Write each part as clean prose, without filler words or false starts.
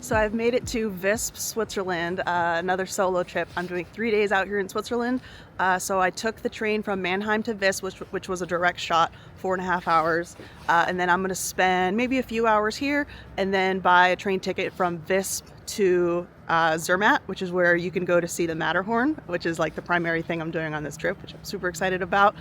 So I've made it to Visp, Switzerland, another solo trip. I'm doing 3 days out here in Switzerland. So I took the train from Mannheim to Visp, which was a direct shot, 4.5 hours. And then I'm going to spend maybe a few hours here and then buy a train ticket from Visp to Zermatt, which is where you can go to see the Matterhorn, which is like the primary thing I'm doing on this trip, which I'm super excited about.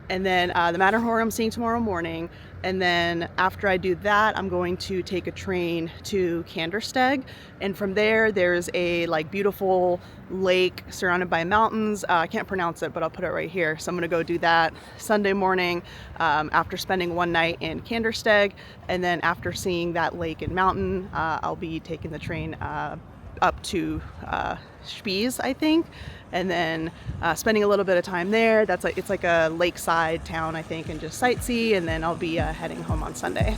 And then the Matterhorn I'm seeing tomorrow morning. And then after I do that, I'm going to take a train to Kandersteg. And from there, there's a like beautiful lake surrounded by mountains. I can't pronounce it, but I'll put it right here. So I'm gonna go do that Sunday morning after spending one night in Kandersteg. And then after seeing that lake and mountain, I'll be taking the train up to Spies, I think, and then spending a little bit of time there. It's like a lakeside town, I think, and just sightsee, and then I'll be heading home on Sunday.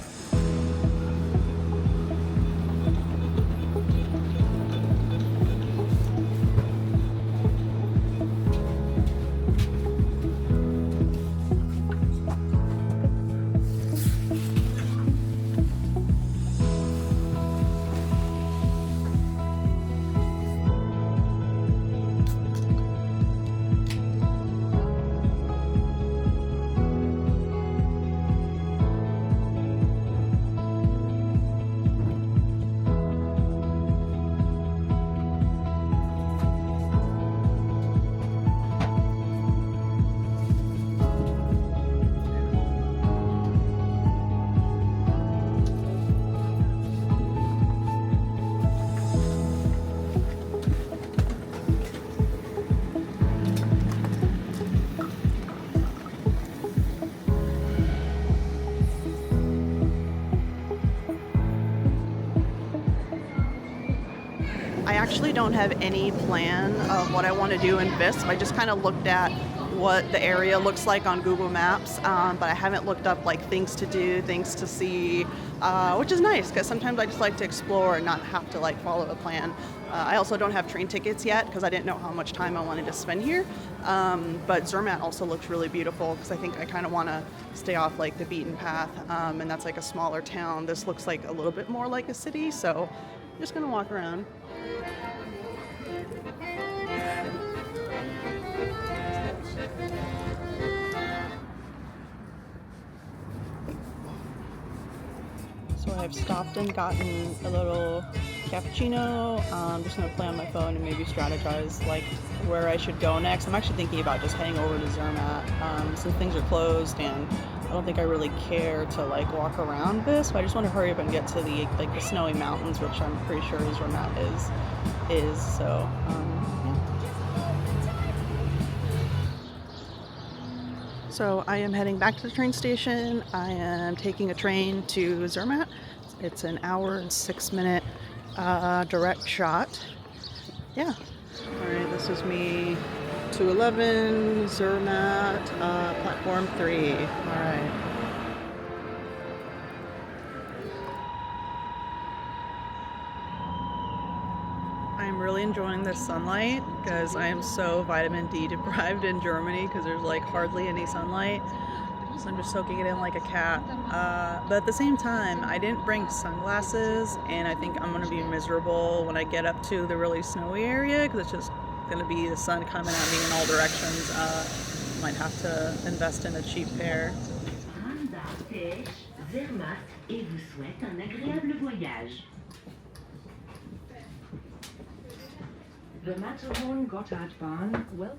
I actually don't have any plan of what I want to do in Visp. I just kind of looked at what the area looks like on Google Maps, but I haven't looked up like things to do, things to see, which is nice because sometimes I just like to explore and not have to like follow a plan. I also don't have train tickets yet because I didn't know how much time I wanted to spend here, but Zermatt also looks really beautiful because I think I kind of want to stay off like the beaten path, and that's like a smaller town. This looks like a little bit more like a city, so I'm just gonna walk around. So I've stopped and gotten a little cappuccino. I'm just gonna play on my phone and maybe strategize like where I should go next. I'm actually thinking about just heading over to Zermatt since things are closed, and I don't think I really care to like walk around this. So I just want to hurry up and get to the snowy mountains, which I'm pretty sure Zermatt is. So yeah. So I am heading back to the train station. I am taking a train to Zermatt. It's an hour and 6-minute direct shot. Yeah. All right, this is me, 211, Zermatt, platform 3. All right. I'm really enjoying this sunlight because I am so vitamin D deprived in Germany because there's like hardly any sunlight. So I'm just soaking it in like a cat. But at the same time, I didn't bring sunglasses, and I think I'm going to be miserable when I get up to the really snowy area because it's just going to be the sun coming at me in all directions. Might have to invest in a cheap pair. Zermatt et vous souhaite un agréable voyage. The Matterhorn Glacier Bahn will...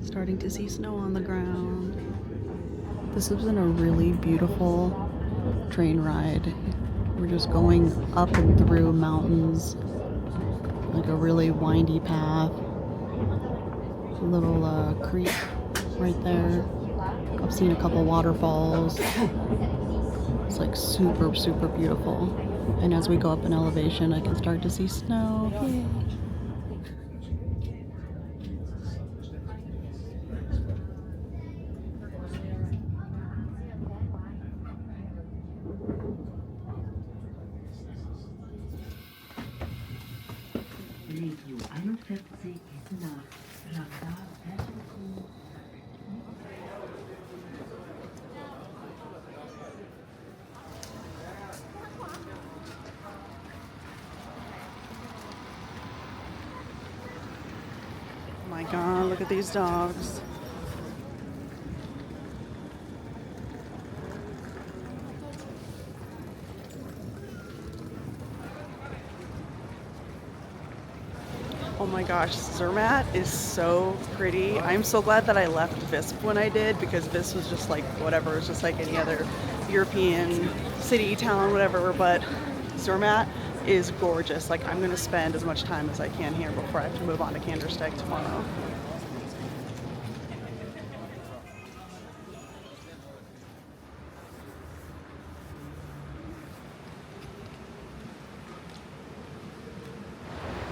Starting to see snow on the ground. This has been a really beautiful train ride. We're just going up and through mountains, like a really windy path. A little creek right there. I've seen a couple waterfalls. It's like super, super beautiful. And as we go up in elevation, I can start to see snow. Yay. Radio 41 nach Radar. my god, look at these dogs. Oh my gosh, Zermatt is so pretty. I'm so glad that I left Visp when I did, because Visp was just like whatever. It was just like any other European city, town, whatever. But Zermatt is gorgeous. Like, I'm gonna spend as much time as I can here before I have to move on to Kandersteg tomorrow.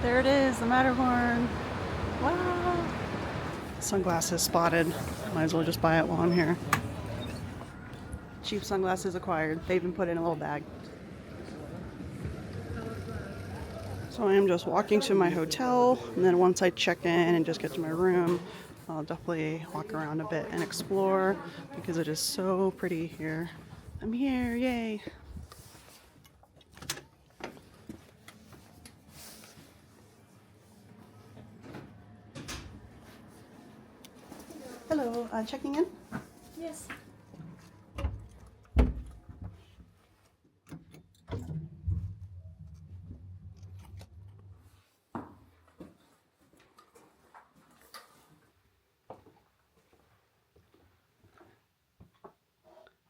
There it is, the Matterhorn. Wow. Sunglasses spotted. Might as well just buy it while I'm here. Cheap sunglasses acquired. They even put in a little bag. So I am just walking to my hotel, and then once I check in and just get to my room, I'll definitely walk around a bit and explore, because it is so pretty here. I'm here, yay! Hello, checking in? Yes.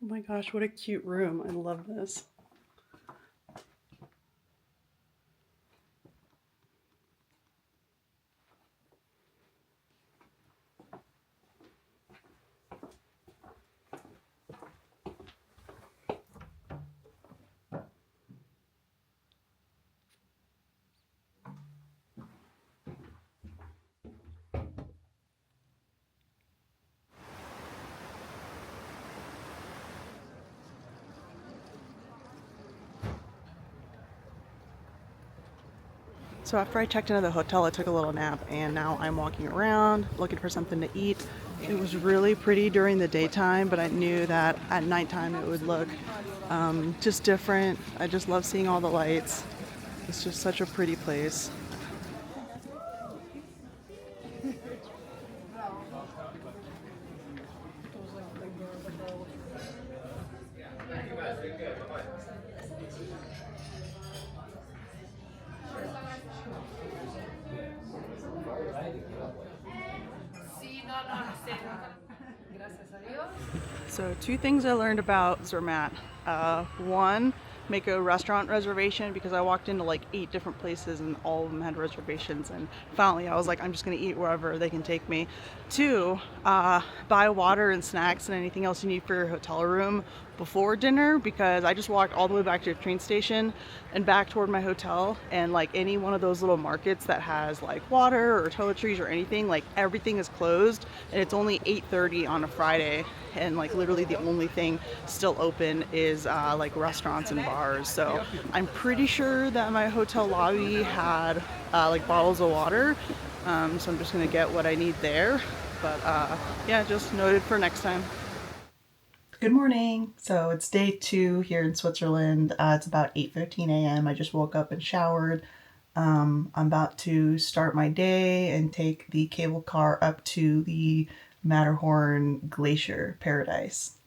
Oh my gosh, what a cute room. I love this. So after I checked into the hotel, I took a little nap, and now I'm walking around looking for something to eat. It was really pretty during the daytime, but I knew that at nighttime it would look just different. I just love seeing all the lights. It's just such a pretty place. So 2 things I learned about Zermatt. One, make a restaurant reservation, because I walked into like 8 different places and all of them had reservations, and finally I was like, I'm just gonna eat wherever they can take me. 2, buy water and snacks and anything else you need for your hotel room before dinner, because I just walked all the way back to the train station and back toward my hotel, and like any one of those little markets that has like water or toiletries or anything, like everything is closed, and it's only 8:30 on a Friday, and like literally the only thing still open is like restaurants and bars. So I'm pretty sure that my hotel lobby had like bottles of water, so I'm just gonna get what I need there. But yeah, just noted for next time. Good morning. So it's day 2 here in Switzerland. It's about 8:15 a.m. I just woke up and showered. I'm about to start my day and take the cable car up to the Matterhorn Glacier paradise.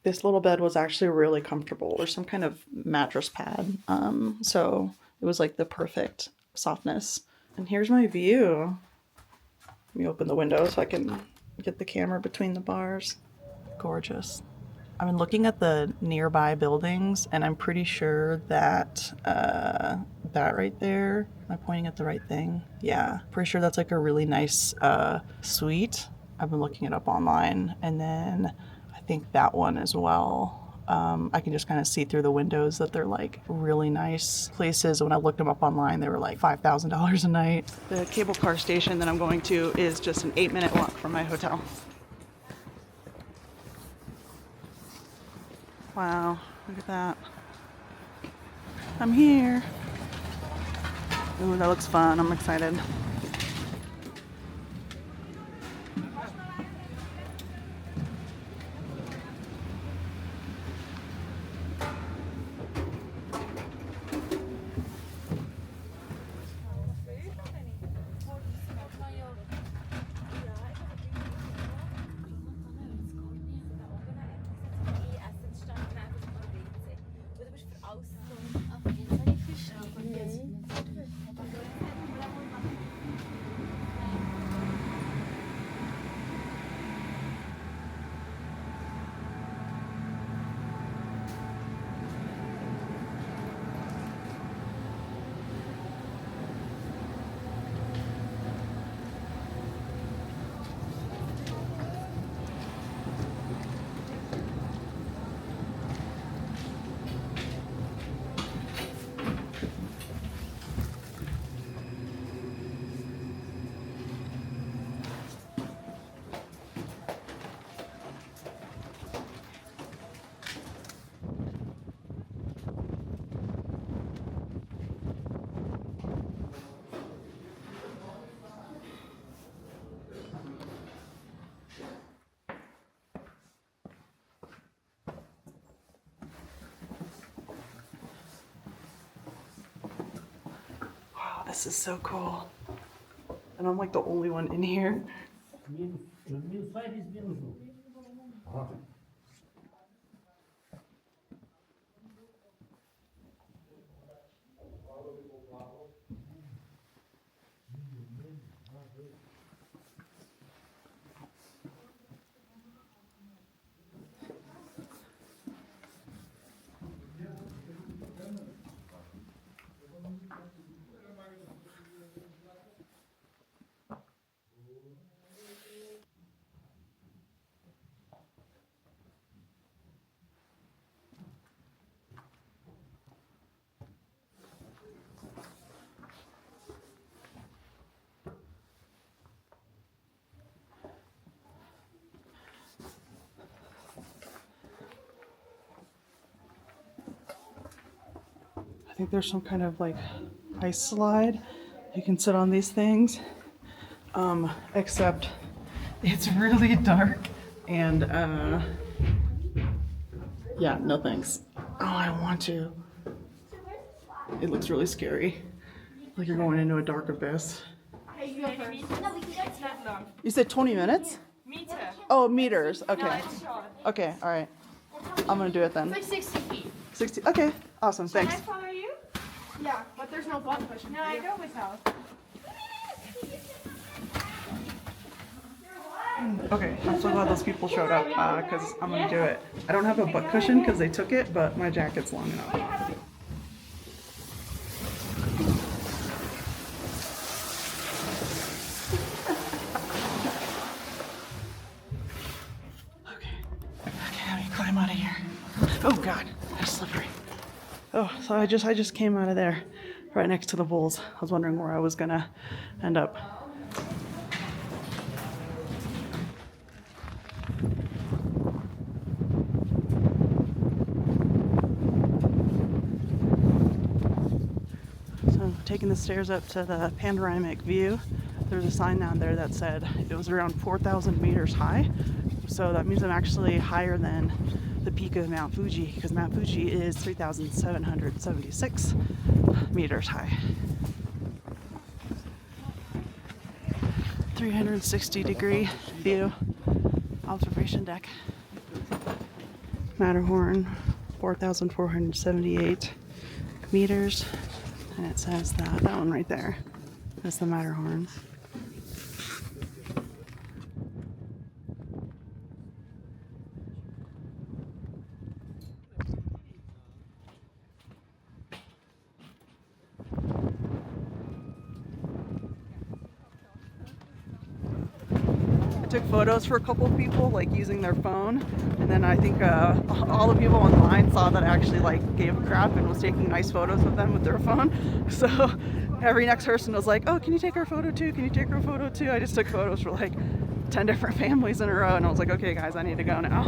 This little bed was actually really comfortable. There's some kind of mattress pad, so it was like the perfect softness. And here's my view. Let me open the window so I can get the camera between the bars. Gorgeous. I've been looking at the nearby buildings, and I'm pretty sure that that right there, am I pointing at the right thing? Yeah, pretty sure that's like a really nice suite. I've been looking it up online, and then I think that one as well. I can just kind of see through the windows that they're like really nice places. When I looked them up online, they were like $5,000 a night. The cable car station that I'm going to is just an 8-minute walk from my hotel. Wow, look at that. I'm here. Ooh, that looks fun. I'm excited. This is so cool. And I'm like the only one in here. I think there's some kind of like ice slide. You can sit on these things, except it's really dark and yeah, no thanks. Oh, I want to. It looks really scary. Like you're going into a dark abyss. Hey, you go first. No, we can go. It's not long. You said 20 minutes? Meter. Oh, meters. Okay. No, it's short. Okay, all right. I'm gonna do it then. It's like 60 feet. 60. Okay, awesome. Can Thanks. I follow you? Yeah, but there's no button pushing. No, I go without. Okay, I'm so glad those people showed up because I'm gonna do it. I don't have a butt cushion because they took it, but my jacket's long enough. Okay, let me climb out of here. Oh God, that's slippery. Oh, so I just came out of there, right next to the bulls. I was wondering where I was gonna end up. So taking the stairs up to the panoramic view, there's a sign down there that said it was around 4,000 meters high. So that means I'm actually higher than the peak of Mount Fuji, because Mount Fuji is 3,776 meters high. 360-degree view, observation deck. Matterhorn, 4,478 meters. And it says that one right there. That's the Matterhorn. I took photos for a couple of people, like using their phone, and then I think all the people online saw that I actually like gave a crap and was taking nice photos of them with their phone. So every next person was like, "Oh, can you take our photo too? Can you take our photo too?" I just took photos for like 10 different families in a row, and I was like, "Okay, guys, I need to go now."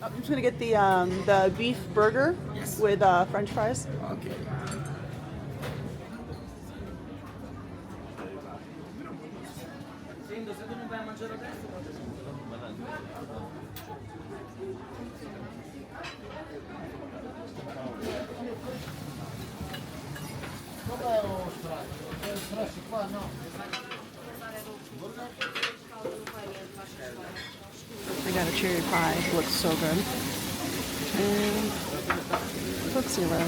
I'm just gonna get the beef burger with French fries. Okay. I got a cherry pie. It looks so good. And Coke Zero.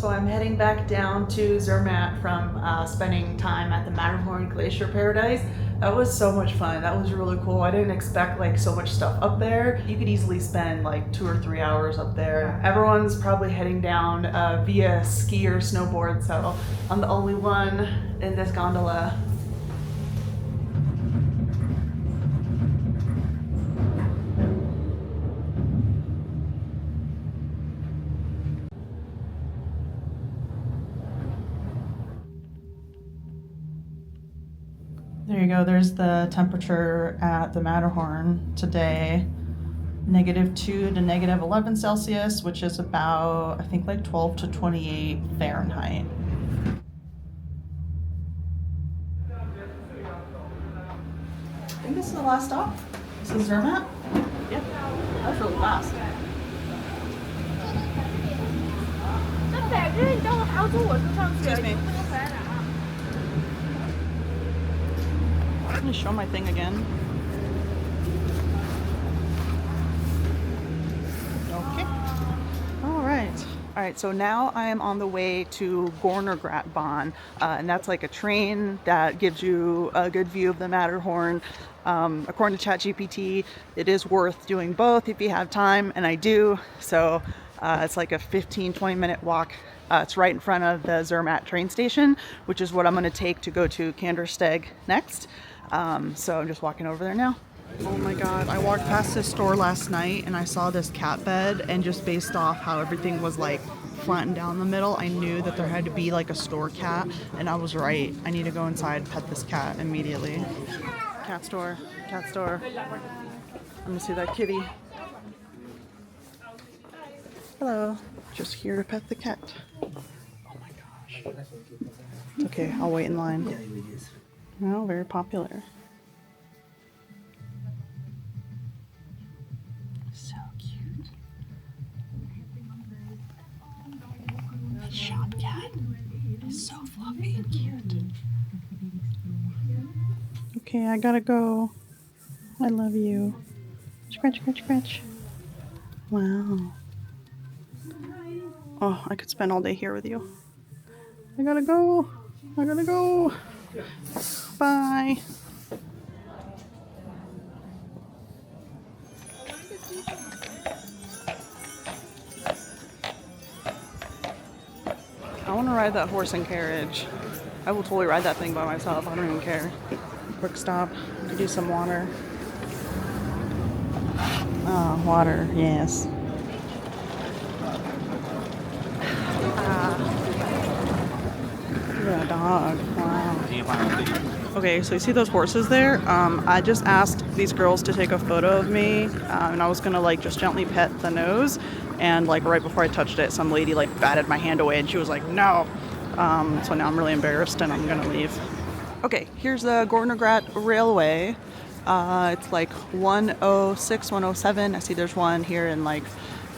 So I'm heading back down to Zermatt from spending time at the Matterhorn Glacier Paradise. That was so much fun. That was really cool. I didn't expect like so much stuff up there. You could easily spend like 2 or 3 hours up there. Everyone's probably heading down via ski or snowboard, so I'm the only one in this gondola. There you go, there's the temperature at the Matterhorn today. -2 to -11 Celsius, which is about, I think, like 12 to 28 Fahrenheit. I think this is the last stop. This is Zermatt? Yep, that was really fast. Excuse me. Let me show my thing again. Okay. All right, so now I am on the way to Gornergrat Bahn, and that's like a train that gives you a good view of the Matterhorn. According to ChatGPT, it is worth doing both if you have time, and I do. So it's like a 15-20 minute walk. It's right in front of the Zermatt train station, which is what I'm going to take to go to Kandersteg next. So I'm just walking over there now. Oh my god, I walked past this store last night and I saw this cat bed, and just based off how everything was like flattened down the middle, I knew that there had to be like a store cat, and I was right. I need to go inside and pet this cat immediately. Cat store, cat store. Let me see that kitty. Hello, just here to pet the cat. Oh my gosh. It's okay, I'll wait in line. Oh, very popular. So cute. The shop cat is so fluffy and cute. Okay, I gotta go. I love you. Scratch, scratch, scratch. Wow. Oh, I could spend all day here with you. I gotta go. I gotta go. Bye. I want to ride that horse and carriage. I will totally ride that thing by myself. I don't even care. Quick stop. Could use some water. Oh, water. Yes. Look at that dog. Wow. Okay, so you see those horses there? I just asked these girls to take a photo of me, and I was gonna like just gently pet the nose, and like right before I touched it, some lady like batted my hand away, and she was like, no. So now I'm really embarrassed, and I'm gonna leave. Okay, here's the Gornergrat Railway. It's like 106, 107. I see there's one here in like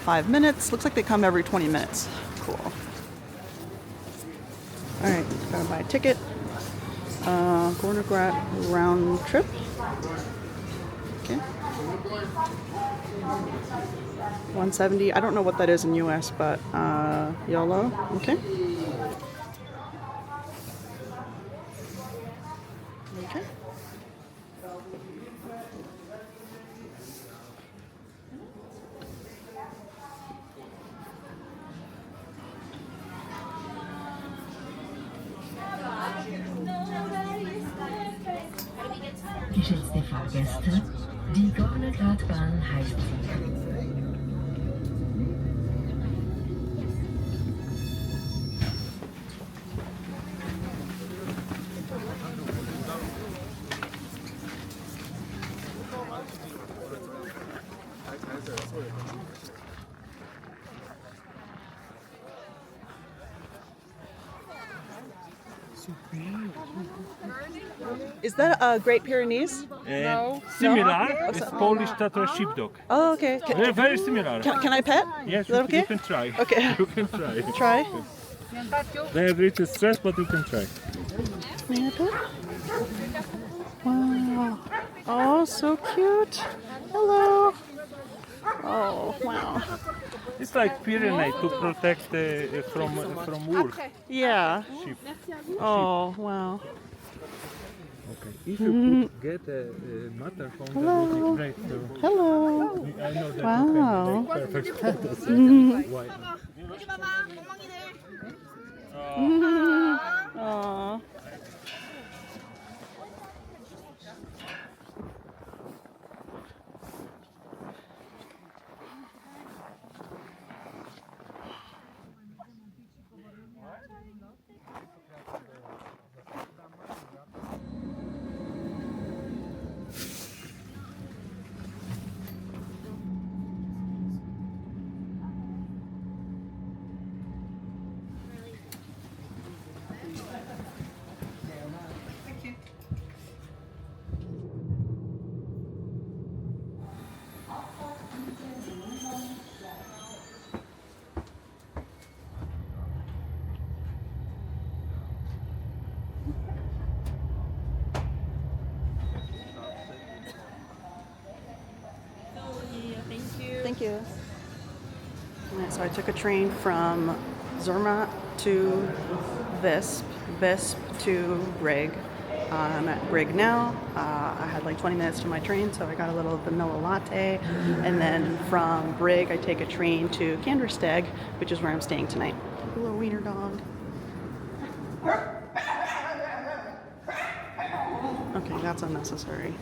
5 minutes. Looks like they come every 20 minutes. Cool. All right, gotta buy a ticket. Gornergrat round trip. Okay. 170. I don't know what that is in US, but YOLO. Okay. Okay. Geschätzte Fahrgäste, die Gornergrat Bahn heißt Sie. Is that Great Pyrenees? No. Similar. It's Polish Tatra sheepdog. Oh, okay. They're very similar. Can I pet? Yes, Is that okay? you can try. Okay. You can try. Try. They have little stress, but you can try. May I pet? Wow. Oh, so cute. Hello. Oh, wow. It's like Pyrenees to protect from wolves. Yeah. Sheep. Oh, wow. Okay. If you could get a Matterhorn, that would be great too. Hello. I know that Wow. you can make perfect photos. Why not? Aw. Thank you. Alright, so I took a train from Zermatt to Visp, Visp to Brig. I'm at Brig now. I had like 20 minutes to my train, so I got a little vanilla latte. And then from Brig, I take a train to Kandersteg, which is where I'm staying tonight. A little wiener dog. Okay, that's unnecessary.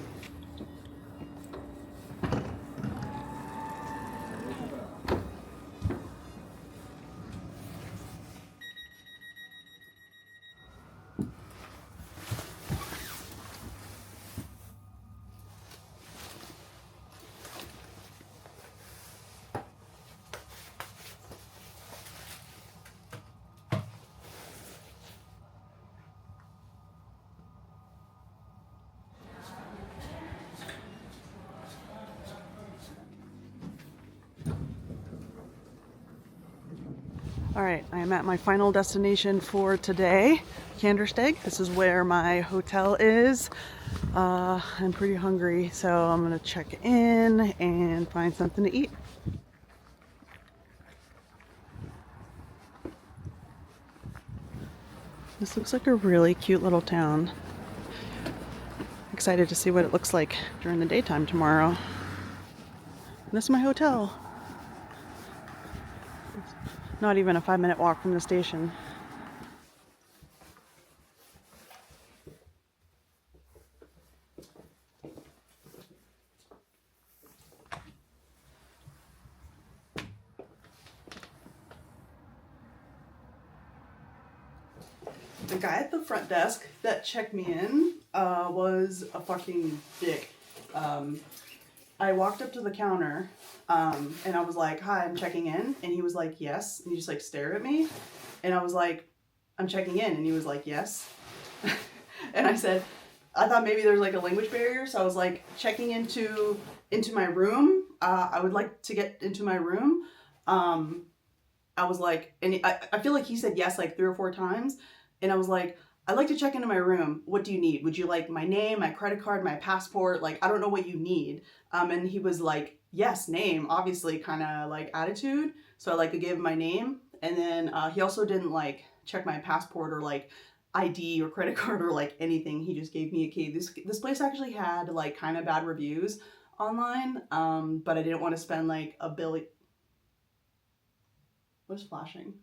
All right, I am at my final destination for today, Kandersteg. This is where my hotel is. I'm pretty hungry, so I'm gonna check in and find something to eat. This looks like a really cute little town. Excited to see what it looks like during the daytime tomorrow. And this is my hotel. Not even a 5-minute walk from the station. The guy at the front desk that checked me in was a fucking dick. I walked up to the counter and I was like, "Hi, I'm checking in." And he was like, "Yes." And he just like stared at me. And I was like, "I'm checking in." And he was like, "Yes." And I said, I thought maybe there's like a language barrier. So I was like, checking into my room. I would like to get into my room. I was like, and I feel like he said yes like 3 or 4 times. And I was like, "I'd like to check into my room. What do you need? Would you like my name, my credit card, my passport? Like, I don't know what you need." And he was like, "Yes, name," obviously kind of like attitude. So I like to give him my name. And then he also didn't like check my passport or like ID or credit card or like anything. He just gave me a key. This place actually had like kind of bad reviews online, but I didn't want to spend like a billion. What's flashing?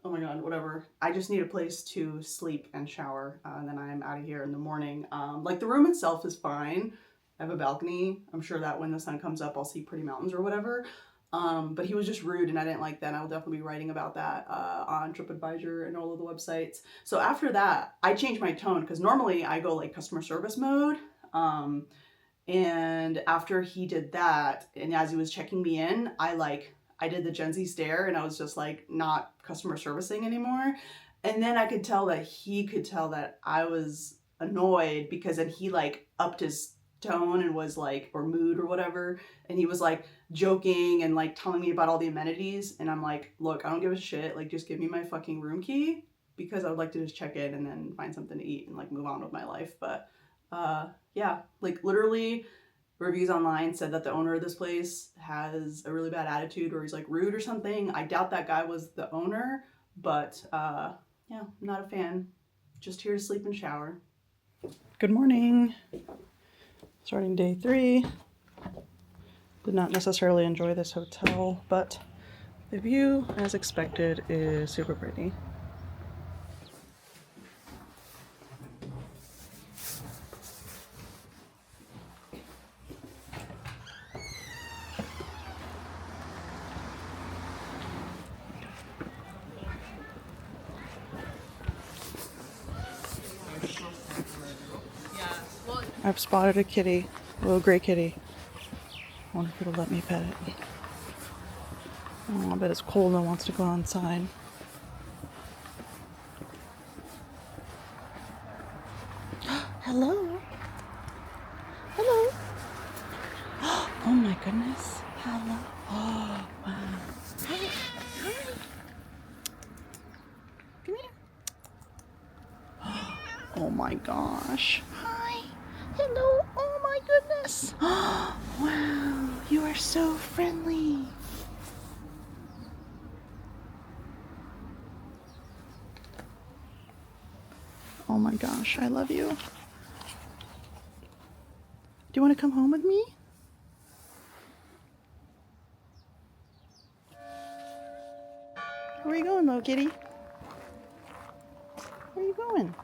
Oh my god, whatever. I just need a place to sleep and shower, and then I'm out of here in the morning. Like the room itself is fine. I have a balcony. I'm sure that when the sun comes up, I'll see pretty mountains or whatever. But he was just rude, and I didn't like that. And I will definitely be writing about that on TripAdvisor and all of the websites. So after that, I changed my tone because normally I go like customer service mode. And after he did that, and as he was checking me in, I did the Gen Z stare, and I was just like not customer servicing anymore. And then I could tell that he could tell that I was annoyed because then he like upped his tone and was like, or mood or whatever. And he was like joking and like telling me about all the amenities. And I'm like, "Look, I don't give a shit. Like, just give me my fucking room key because I would like to just check in and then find something to eat and like move on with my life." But yeah, like literally reviews online said that the owner of this place has a really bad attitude or he's like rude or something. I doubt that guy was the owner, but yeah, I'm not a fan. Just here to sleep and shower. Good morning. Starting day 3. Did not necessarily enjoy this hotel, but the view, as expected, is super pretty. I've spotted a kitty, a little gray kitty. I wonder if it'll let me pet it. Oh, I bet it's cold and wants to go outside. Hello. Hello. Oh my goodness. Hello. Oh, wow. Hi. Hi. Come here. Oh my gosh. Hi. Hello. Oh my goodness. Wow. You are so friendly. Oh my gosh. I love you. Do you want to come home with me? Where are you going, little kitty? Where are you going?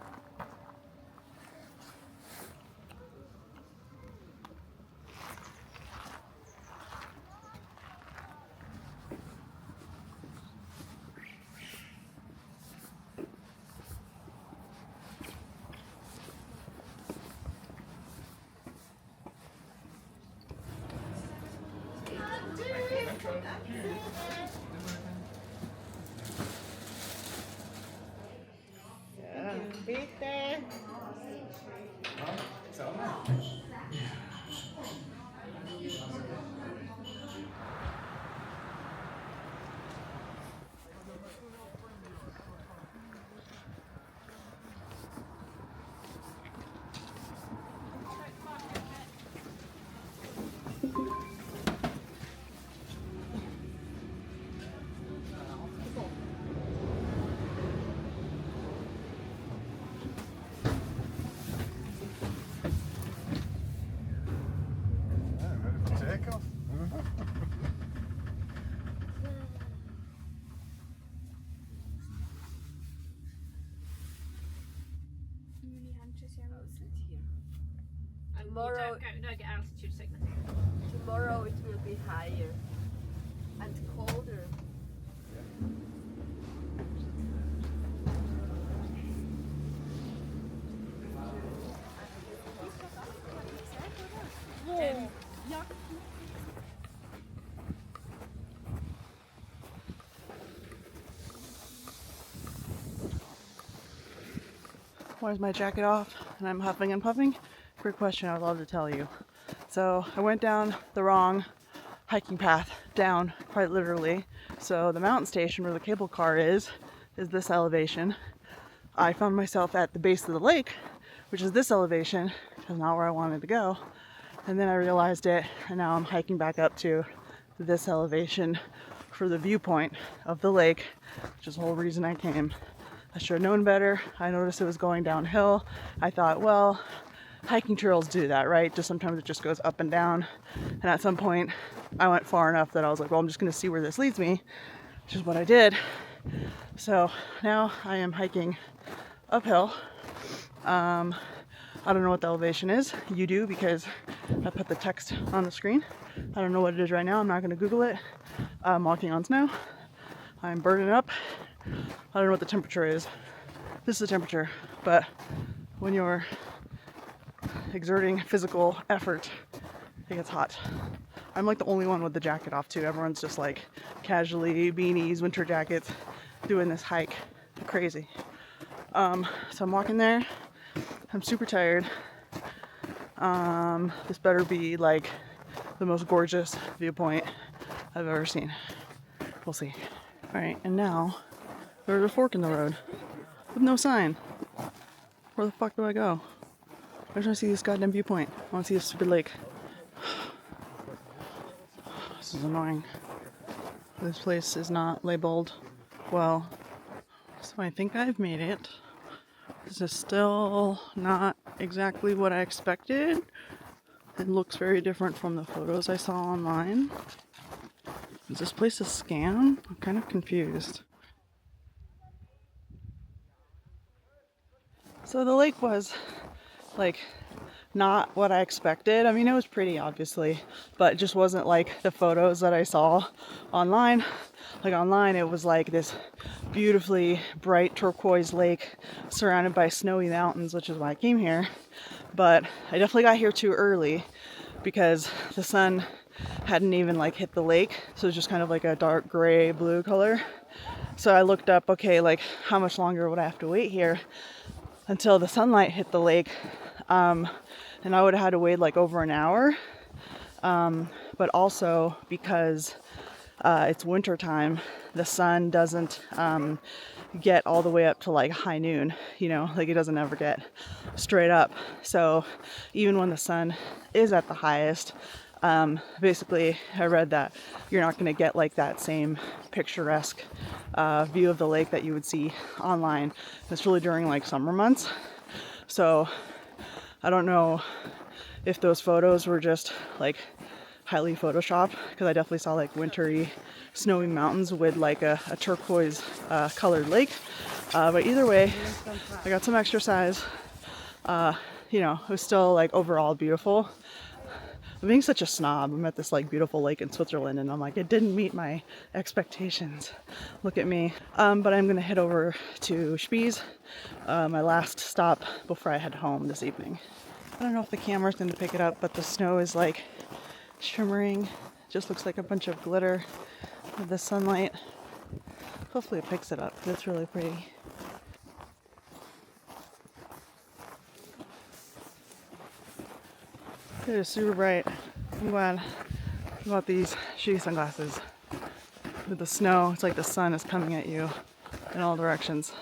Tomorrow, don't get altitude sickness. Tomorrow it will be higher and colder. Why is my jacket off and I'm huffing and puffing? Great question, I'd love to tell you. So I went down the wrong hiking path, down quite literally. So the mountain station where the cable car is this elevation. I found myself at the base of the lake, which is this elevation, which is not where I wanted to go. And then I realized it, and now I'm hiking back up to this elevation for the viewpoint of the lake, which is the whole reason I came. I should have known better. I noticed it was going downhill. I thought, well, hiking trails do that, right? Just sometimes it just goes up and down. And at some point, I went far enough that I was like, well, I'm just gonna see where this leads me, which is what I did. So now I am hiking uphill. I don't know what the elevation is. You do, because I put the text on the screen. I don't know what it is right now. I'm not gonna Google it. I'm walking on snow. I'm burning up. I don't know what the temperature is. This is the temperature, but when you're exerting physical effort, it gets hot. I'm like the only one with the jacket off too. Everyone's just like casually, beanies, winter jackets, doing this hike. Crazy. So I'm walking there. I'm super tired. This better be like the most gorgeous viewpoint I've ever seen. We'll see. All right, and now there's a fork in the road with no sign. Where the fuck do I go? I just want to see this goddamn viewpoint. I want to see this stupid lake. This is annoying. This place is not labeled well, so I think I've made it. This is still not exactly what I expected. It looks very different from the photos I saw online. Is this place a scam? I'm kind of confused. So the lake was like not what I expected. I mean, it was pretty obviously, but it just wasn't like the photos that I saw online. Like online, it was like this beautifully bright turquoise lake surrounded by snowy mountains, which is why I came here. But I definitely got here too early because the sun hadn't even like hit the lake. So it was just kind of like a dark gray blue color. So I looked up, okay, like how much longer would I have to wait here until the sunlight hit the lake? And I would have had to wait like over an hour. But also because it's winter time, the sun doesn't get all the way up to like high noon, you know, like it doesn't ever get straight up. So even when the sun is at the highest, basically I read that you're not going to get like that same picturesque view of the lake that you would see online. It's really during like summer months. So I don't know if those photos were just like highly photoshopped, because I definitely saw like wintry snowy mountains with like a turquoise colored lake, but either way I got some exercise. You know, it was still like overall beautiful. I'm being such a snob. I'm at this like beautiful lake in Switzerland and I'm like, it didn't meet my expectations. Look at me. But I'm gonna head over to Spies, my last stop before I head home this evening. I don't know if the camera's going to pick it up, but the snow is like shimmering. Just looks like a bunch of glitter with the sunlight. Hopefully it picks it up. It's really pretty. It is super bright. I'm glad I bought these shitty sunglasses. With the snow, it's like the sun is coming at you in all directions.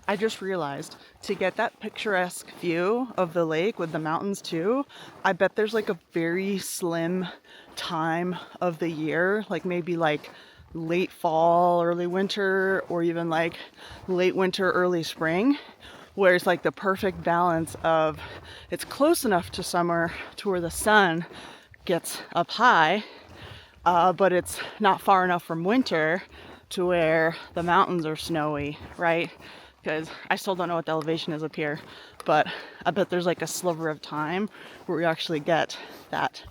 I just realized to get that picturesque view of the lake with the mountains too, I bet there's like a very slim time of the year, like maybe like late fall, early winter, or even like late winter, early spring, where it's like the perfect balance of it's close enough to summer to where the sun gets up high, but it's not far enough from winter to where the mountains are snowy, right? Because I still don't know what the elevation is up here, but I bet there's like a sliver of time where we actually get that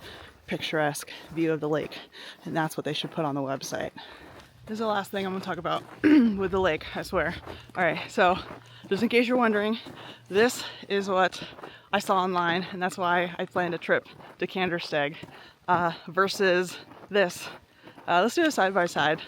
picturesque view of the lake, and that's what they should put on the website. This is the last thing I'm going to talk about with the lake, I swear. Alright, so just in case you're wondering, this is what I saw online, and that's why I planned a trip to Kandersteg versus this. Let's do a side by side.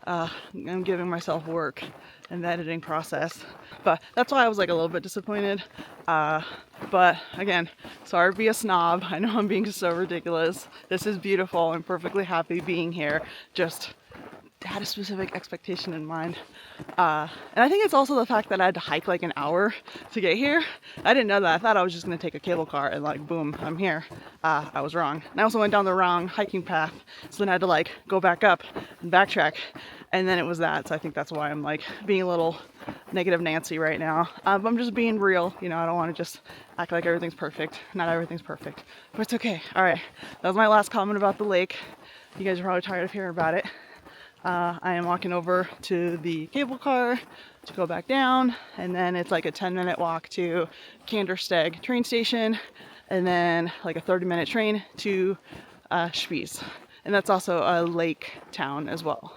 I'm giving myself work in the editing process, but that's why I was like a little bit disappointed. But again, sorry to be a snob. I know I'm being so ridiculous. This is beautiful. I'm perfectly happy being here. Just had a specific expectation in mind. And I think it's also the fact that I had to hike like an hour to get here. I didn't know that. I thought I was just going to take a cable car and like, boom, I'm here. I was wrong. And I also went down the wrong hiking path. So then I had to like go back up and backtrack. And then it was that. So I think that's why I'm like being a little negative Nancy right now. But I'm just being real. You know, I don't want to just act like everything's perfect. Not everything's perfect, but it's okay. All right. That was my last comment about the lake. You guys are probably tired of hearing about it. I am walking over to the cable car to go back down, and then it's like a 10-minute walk to Kandersteg train station, and then like a 30-minute train to Spies. And that's also a lake town as well.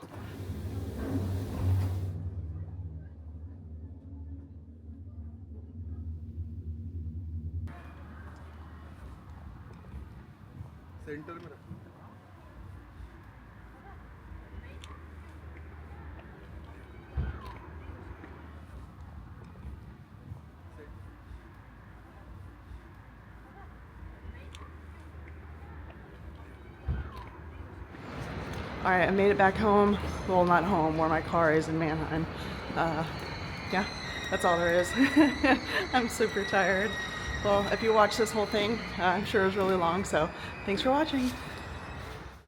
Alright, I made it back home. Well, not home, where my car is in Mannheim. Yeah, that's all there is. I'm super tired. Well, if you watch this whole thing, I'm sure it was really long, so thanks for watching.